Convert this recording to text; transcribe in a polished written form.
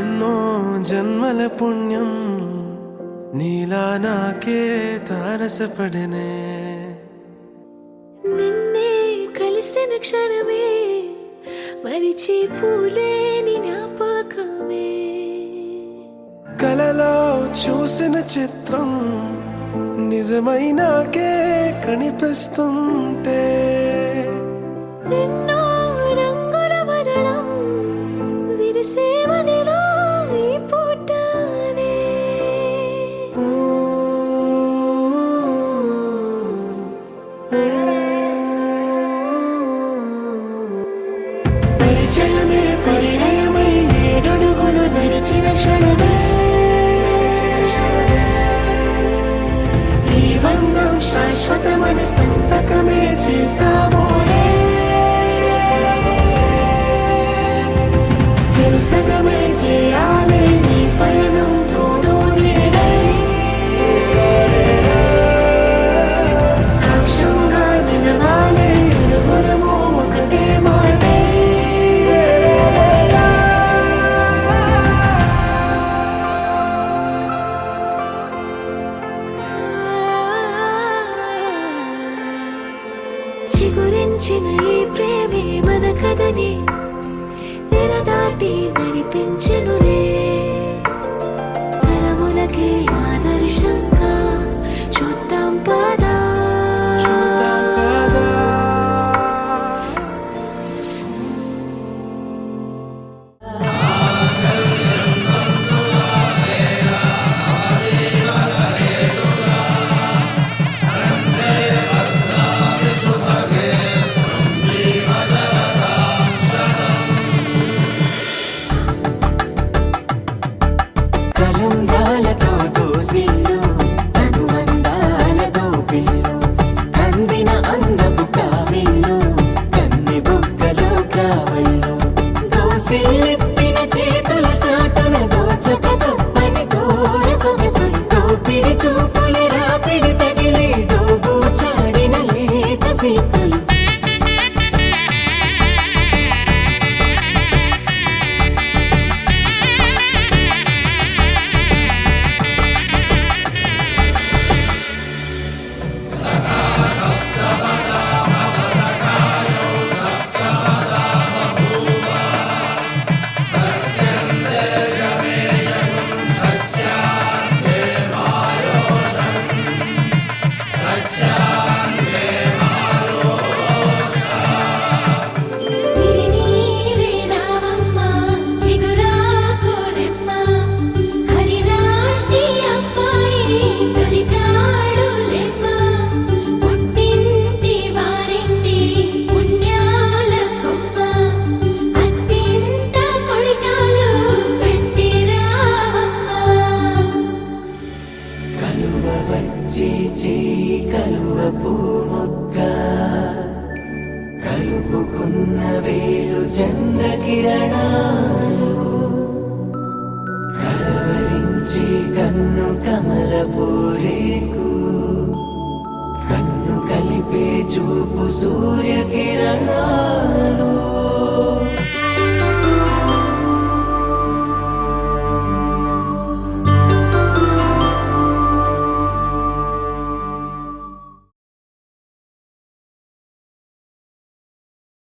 ఎన్నో జన్మల పుణ్యం నీలా నాకే తారసపడనే నిన్నే కలిసిన క్షణమే మరిచి పూలేని జ్ఞాపకమే కలలో చూసిన చిత్రం నిజమైనాకే కనిపిస్తుంటే ఎన్నో రంగుల వరణం విరిసేవనిలో ఈ పూటనే పరిచయమే పరిణయమై ఏడడుగులు నడిచిన క్షణమే ఈ బంధం శాశ్వతమని సంతకమే చేసామోలే చెరుసగమే చేయాలి ఈ పయనం తోడు నీడై సాక్ష్యంగా నిలవాలి ఇరువురము ఒకటే మాటే చిగురించిన ఈ ప్రేమే మన కథని తెర దాటి నడిపించెనులే తరములకే ఆదర్శంగా చూద్దాం పదా కలంబ్రాలతో దోసిల్లు అనుబంధాలతో పిల్లు అందిన అందపు కావిళ్ళు కన్ని బుగ్గలు క్రావళ్ళు దోసిల్లెత్తిన చేతుల చాటున దోచక తప్పని దూర సొగసులు దోపిడి చూపుల రాపిడి తగిలి దోబూచాడిన లేత సీపులు కలువ పూముక్క కలుపుకున్న వేలు చంద్రకిరణాలు కలవరించి కన్ను కమల పూరేకు కన్ను కలిపే చూపు సూర్యకిరణాలు